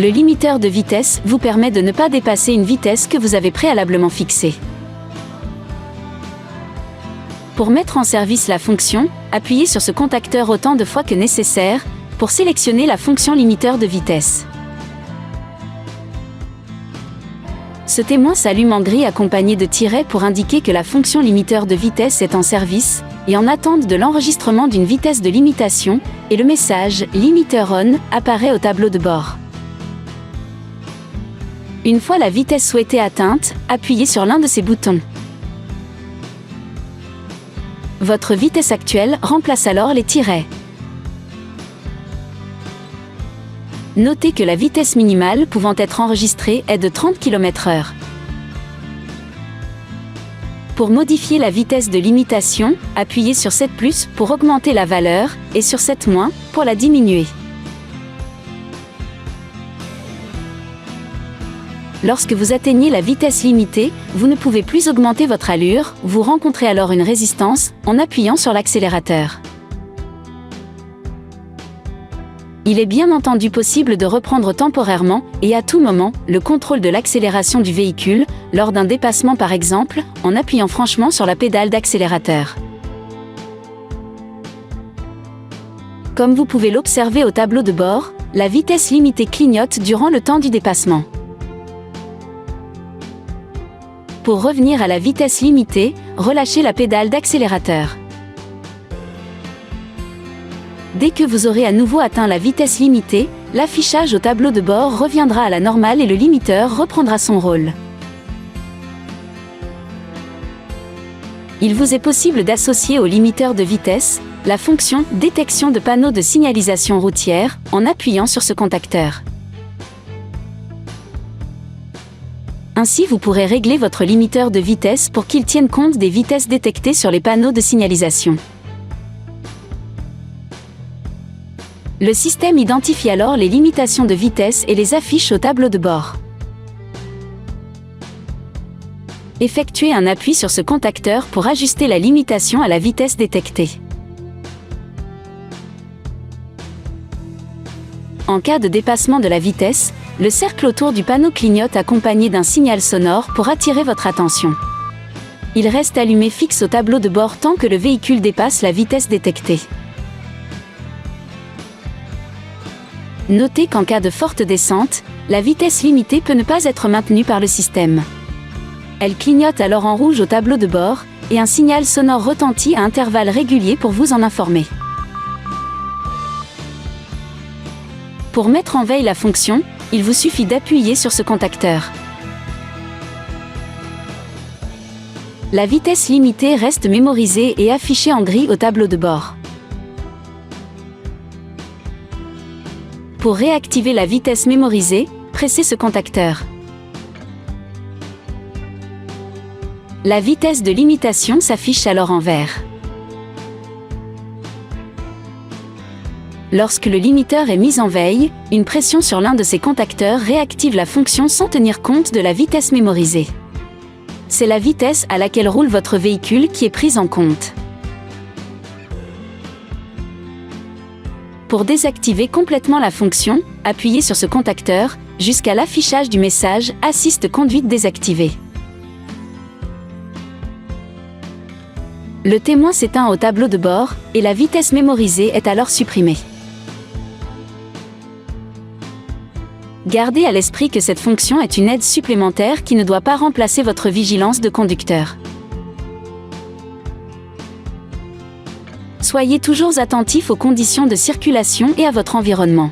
Le limiteur de vitesse vous permet de ne pas dépasser une vitesse que vous avez préalablement fixée. Pour mettre en service la fonction, appuyez sur ce contacteur autant de fois que nécessaire pour sélectionner la fonction limiteur de vitesse. Ce témoin s'allume en gris accompagné de tirets pour indiquer que la fonction limiteur de vitesse est en service et en attente de l'enregistrement d'une vitesse de limitation, et le message « Limiter on » apparaît au tableau de bord. Une fois la vitesse souhaitée atteinte, appuyez sur l'un de ces boutons. Votre vitesse actuelle remplace alors les tirets. Notez que la vitesse minimale pouvant être enregistrée est de 30 km/h. Pour modifier la vitesse de limitation, appuyez sur 7+ pour augmenter la valeur et sur 7- pour la diminuer. Lorsque vous atteignez la vitesse limitée, vous ne pouvez plus augmenter votre allure, vous rencontrez alors une résistance en appuyant sur l'accélérateur. Il est bien entendu possible de reprendre temporairement, et à tout moment, le contrôle de l'accélération du véhicule, lors d'un dépassement par exemple, en appuyant franchement sur la pédale d'accélérateur. Comme vous pouvez l'observer au tableau de bord, la vitesse limitée clignote durant le temps du dépassement. Pour revenir à la vitesse limitée, relâchez la pédale d'accélérateur. Dès que vous aurez à nouveau atteint la vitesse limitée, l'affichage au tableau de bord reviendra à la normale et le limiteur reprendra son rôle. Il vous est possible d'associer au limiteur de vitesse la fonction « Détection de panneaux de signalisation routière » en appuyant sur ce contacteur. Ainsi, vous pourrez régler votre limiteur de vitesse pour qu'il tienne compte des vitesses détectées sur les panneaux de signalisation. Le système identifie alors les limitations de vitesse et les affiche au tableau de bord. Effectuez un appui sur ce contacteur pour ajuster la limitation à la vitesse détectée. En cas de dépassement de la vitesse, le cercle autour du panneau clignote accompagné d'un signal sonore pour attirer votre attention. Il reste allumé fixe au tableau de bord tant que le véhicule dépasse la vitesse détectée. Notez qu'en cas de forte descente, la vitesse limitée peut ne pas être maintenue par le système. Elle clignote alors en rouge au tableau de bord, et un signal sonore retentit à intervalles réguliers pour vous en informer. Pour mettre en veille la fonction, il vous suffit d'appuyer sur ce contacteur. La vitesse limitée reste mémorisée et affichée en gris au tableau de bord. Pour réactiver la vitesse mémorisée, pressez ce contacteur. La vitesse de limitation s'affiche alors en vert. Lorsque le limiteur est mis en veille, une pression sur l'un de ces contacteurs réactive la fonction sans tenir compte de la vitesse mémorisée. C'est la vitesse à laquelle roule votre véhicule qui est prise en compte. Pour désactiver complètement la fonction, appuyez sur ce contacteur jusqu'à l'affichage du message « Assiste conduite désactivée ». Le témoin s'éteint au tableau de bord et la vitesse mémorisée est alors supprimée. Gardez à l'esprit que cette fonction est une aide supplémentaire qui ne doit pas remplacer votre vigilance de conducteur. Soyez toujours attentif aux conditions de circulation et à votre environnement.